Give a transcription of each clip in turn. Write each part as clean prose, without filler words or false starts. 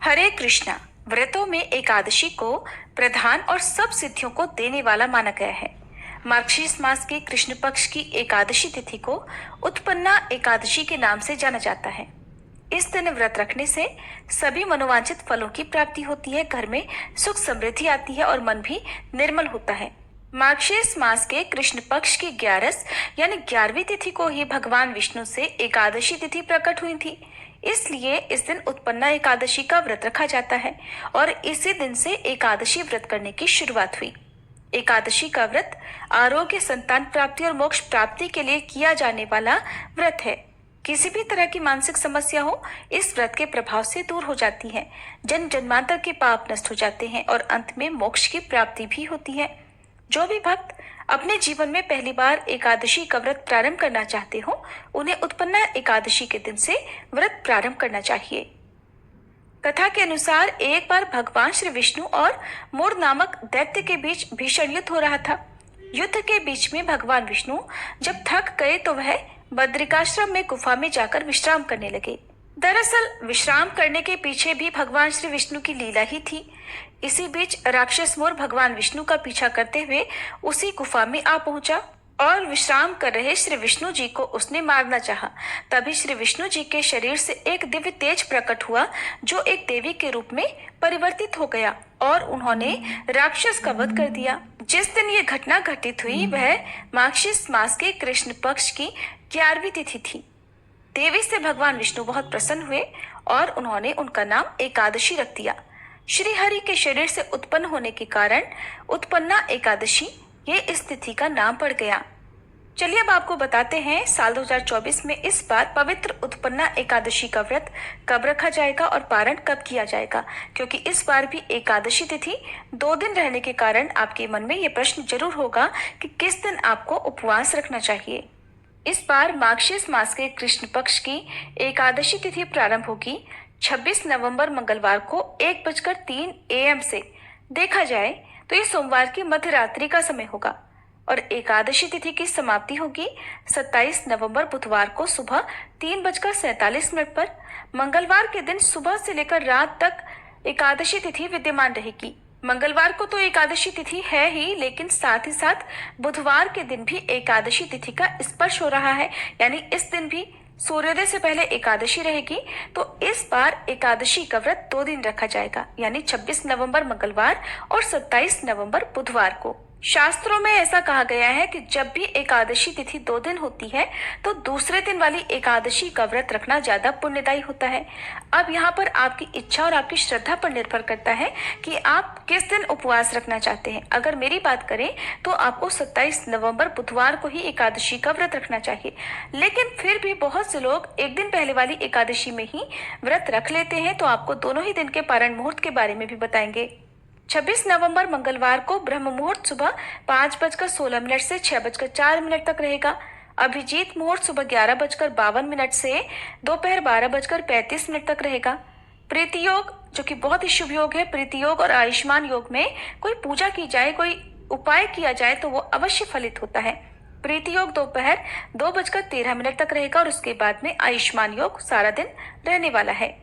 हरे कृष्णा। व्रतों में एकादशी को प्रधान और सब सिद्धियों को देने वाला माना गया है। मार्गशीर्ष मास के कृष्ण पक्ष की एकादशी तिथि को उत्पन्ना एकादशी के नाम से जाना जाता है। इस दिन व्रत रखने से सभी मनोवांछित फलों की प्राप्ति होती है, घर में सुख समृद्धि आती है और मन भी निर्मल होता है। मार्गशीर्ष मास के कृष्ण पक्ष की 11 यानी 11वीं तिथि को ही भगवान विष्णु से एकादशी तिथि प्रकट हुई थी। इसलिए इस दिन उत्पन्ना एकादशी का व्रत रखा जाता है और इसी दिन से एकादशी व्रत करने की शुरुआत हुई। एकादशी का व्रत आरोग्य, संतान प्राप्ति और मोक्ष प्राप्ति के लिए किया जाने वाला व्रत है। किसी भी तरह की मानसिक समस्या हो, इस व्रत के प्रभाव से दूर हो जाती है। जन्म जन्मांतर के पाप नष्ट हो जाते हैं और अंत में मोक्ष की प्राप्ति भी होती है। जो भी भक्त अपने जीवन में पहली बार एकादशी का व्रत प्रारंभ करना चाहते हो, उन्हें उत्पन्ना एकादशी के दिन से व्रत प्रारंभ करना चाहिए। कथा के अनुसार एक बार भगवान श्री विष्णु और मूर नामक दैत्य के बीच भीषण युद्ध हो रहा था। युद्ध के बीच में भगवान विष्णु जब थक गए तो वह बद्रिकाश्रम में गुफा में जाकर विश्राम करने लगे। दरअसल विश्राम करने के पीछे भी भगवान श्री विष्णु की लीला ही थी। इसी बीच राक्षस मोर भगवान विष्णु का पीछा करते हुए उसी गुफा में आ पहुंचा और विश्राम कर रहे श्री विष्णु जी को उसने मारना चाहा। तभी श्री विष्णु जी के शरीर से एक दिव्य तेज प्रकट हुआ जो एक देवी के रूप में परिवर्तित हो गया और उन्होंने राक्षस का वध कर दिया। जिस दिन ये घटना घटित हुई वह मार्गशीर्ष मास के कृष्ण पक्ष की 11वीं तिथि थी। देवी से भगवान विष्णु बहुत प्रसन्न हुए और उन्होंने उनका नाम एकादशी रख दिया। श्री हरि के शरीर से उत्पन्न होने के कारण उत्पन्ना एकादशी ये इस तिथि का नाम पड़ गया। चलिए अब आपको बताते हैं साल 2024 में इस बार पवित्र उत्पन्ना एकादशी का व्रत कब रखा जाएगा और पारण कब किया जाएगा, क्योंकि इस बार भी एकादशी तिथि 2 दिन रहने के कारण आपके मन में ये प्रश्न जरूर होगा कि किस दिन आपको उपवास रखना चाहिए। इस बार मार्गशीर्ष मास के कृष्ण पक्ष की एकादशी तिथि प्रारंभ होगी 26 नवंबर मंगलवार को 1:03 AM से। देखा जाए तो ये सोमवार की मध्य रात्रि का समय होगा और एकादशी तिथि की समाप्ति होगी 27 नवंबर बुधवार को सुबह 3:47 पर। मंगलवार के दिन सुबह से लेकर रात तक एकादशी तिथि विद्यमान रहेगी। मंगलवार को तो एकादशी तिथि है ही, लेकिन साथ ही साथ बुधवार के दिन भी एकादशी तिथि का स्पर्श हो रहा है, यानी इस दिन भी सूर्योदय से पहले एकादशी रहेगी। तो इस बार एकादशी का व्रत 2 दिन रखा जाएगा, यानी 26 नवंबर मंगलवार और 27 नवंबर बुधवार को। शास्त्रों में ऐसा कहा गया है कि जब भी एकादशी तिथि 2 दिन होती है तो दूसरे दिन वाली एकादशी का व्रत रखना ज्यादा पुण्यदायी होता है। अब यहाँ पर आपकी इच्छा और आपकी श्रद्धा पर निर्भर करता है कि आप किस दिन उपवास रखना चाहते हैं। अगर मेरी बात करें तो आपको 27 नवंबर बुधवार को ही एकादशी का व्रत रखना चाहिए, लेकिन फिर भी बहुत से लोग एक दिन पहले वाली एकादशी में ही व्रत रख लेते हैं। तो आपको दोनों ही दिन के पारण मुहूर्त के बारे में भी बताएंगे। 26 नवंबर मंगलवार को ब्रह्म मुहूर्त सुबह 5:16 से 6:04 तक रहेगा। अभिजीत मुहूर्त सुबह 11:52 से दोपहर 12:35 तक रहेगा। प्रीति योग जो कि बहुत ही शुभ योग है, प्रीति योग और आयुष्मान योग में कोई पूजा की जाए, कोई उपाय किया जाए तो वो अवश्य फलित होता है। प्रीति योग दोपहर 2:13 तक रहेगा और उसके बाद में आयुष्मान योग सारा दिन रहने वाला है।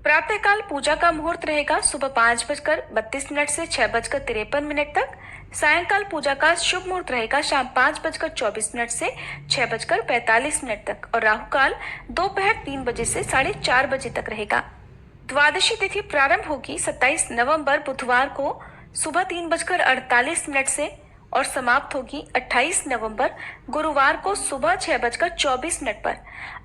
प्रातःकाल पूजा का मुहूर्त रहेगा सुबह 5:32 से 6:53 तक। सायंकाल पूजा का शुभ मुहूर्त रहेगा शाम 5:24 से 6:45 तक और राहु काल दोपहर 3 बजे से 4:30 बजे तक रहेगा। द्वादशी तिथि प्रारंभ होगी 27 नवंबर बुधवार को सुबह 3:48 से और समाप्त होगी 28 नवंबर गुरुवार को सुबह 6:24 पर।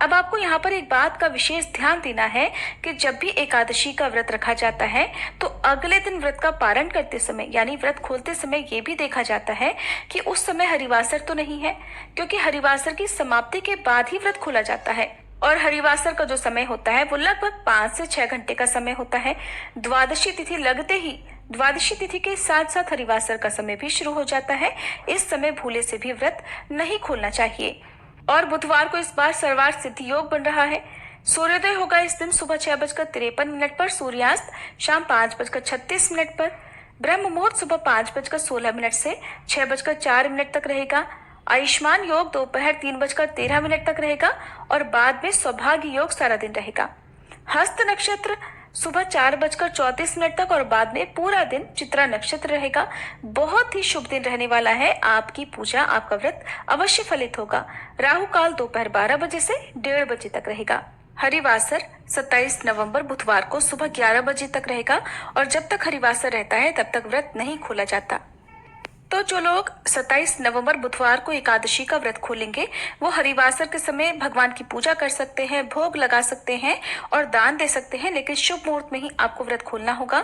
अब आपको यहाँ पर एक बात का विशेष ध्यान देना है कि जब भी एकादशी का व्रत रखा जाता है तो अगले दिन व्रत का पारण करते समय यानी व्रत खोलते समय ये भी देखा जाता है कि उस समय हरिवासर तो नहीं है, क्योंकि हरिवासर की समाप्ति के बाद ही व्रत खोला जाता है और हरिवासर का जो समय होता है वो लगभग 5 से 6 घंटे का समय होता है। द्वादशी तिथि लगते ही द्वादशी तिथि के साथ साथ हरिवासर का समय भी शुरू हो जाता है। इस समय भूले से भी व्रत नहीं खोलना चाहिए। और बुधवार को इस बार सर्वार्थ सिद्धि योग बन रहा है। सूर्योदय होगा इस दिन सुबह 6:53 पर, सूर्यास्त शाम 5:36 पर। ब्रह्म मुहूर्त सुबह 5:16 से 6:04 तक रहेगा। आयुष्मान योग दोपहर 3:13 तक रहेगा और बाद में सौभाग्य योग सारा दिन रहेगा। हस्त नक्षत्र सुबह 4:34 तक और बाद में पूरा दिन चित्रा नक्षत्र रहेगा। बहुत ही शुभ दिन रहने वाला है। आपकी पूजा, आपका व्रत अवश्य फलित होगा। राहु काल दोपहर 12 बजे से 1:30 बजे तक रहेगा। हरिवासर 27 नवंबर बुधवार को सुबह 11 बजे तक रहेगा और जब तक हरिवासर रहता है तब तक व्रत नहीं खोला जाता। तो जो लोग 27 नवंबर बुधवार को एकादशी का व्रत खोलेंगे वो हरिवासर के समय भगवान की पूजा कर सकते हैं, भोग लगा सकते हैं और दान दे सकते हैं, लेकिन शुभ मुहूर्त में ही आपको व्रत खोलना होगा।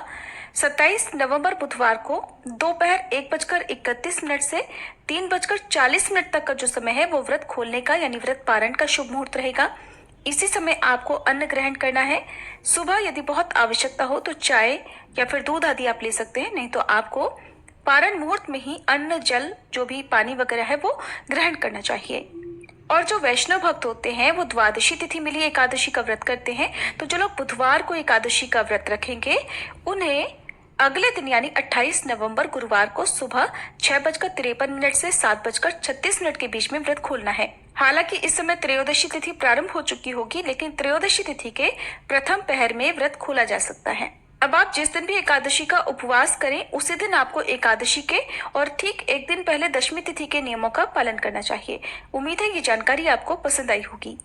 27 नवंबर बुधवार को दोपहर 1:31 से 3:40 तक का जो समय है वो व्रत खोलने का यानी व्रत पारण का शुभ मुहूर्त रहेगा। इसी समय आपको अन्न ग्रहण करना है। सुबह यदि बहुत आवश्यकता हो तो चाय या फिर दूध आदि आप ले सकते हैं, नहीं तो आपको पारण मुहूर्त में ही अन्न, जल, जो भी पानी वगैरह है वो ग्रहण करना चाहिए। और जो वैष्णव भक्त होते हैं वो द्वादशी तिथि मिली एकादशी का व्रत करते हैं। तो जो लोग बुधवार को एकादशी का व्रत रखेंगे उन्हें अगले दिन यानी 28 नवंबर गुरुवार को सुबह 6:53 से 7:36 के बीच में व्रत खोलना है। हालांकि इस समय त्रयोदशी तिथि प्रारंभ हो चुकी होगी, लेकिन त्रयोदशी तिथि के प्रथम पहर में व्रत खोला जा सकता है। अब आप जिस दिन भी एकादशी का उपवास करें उसी दिन आपको एकादशी के और ठीक एक दिन पहले दशमी तिथि के नियमों का पालन करना चाहिए। उम्मीद है ये जानकारी आपको पसंद आई होगी।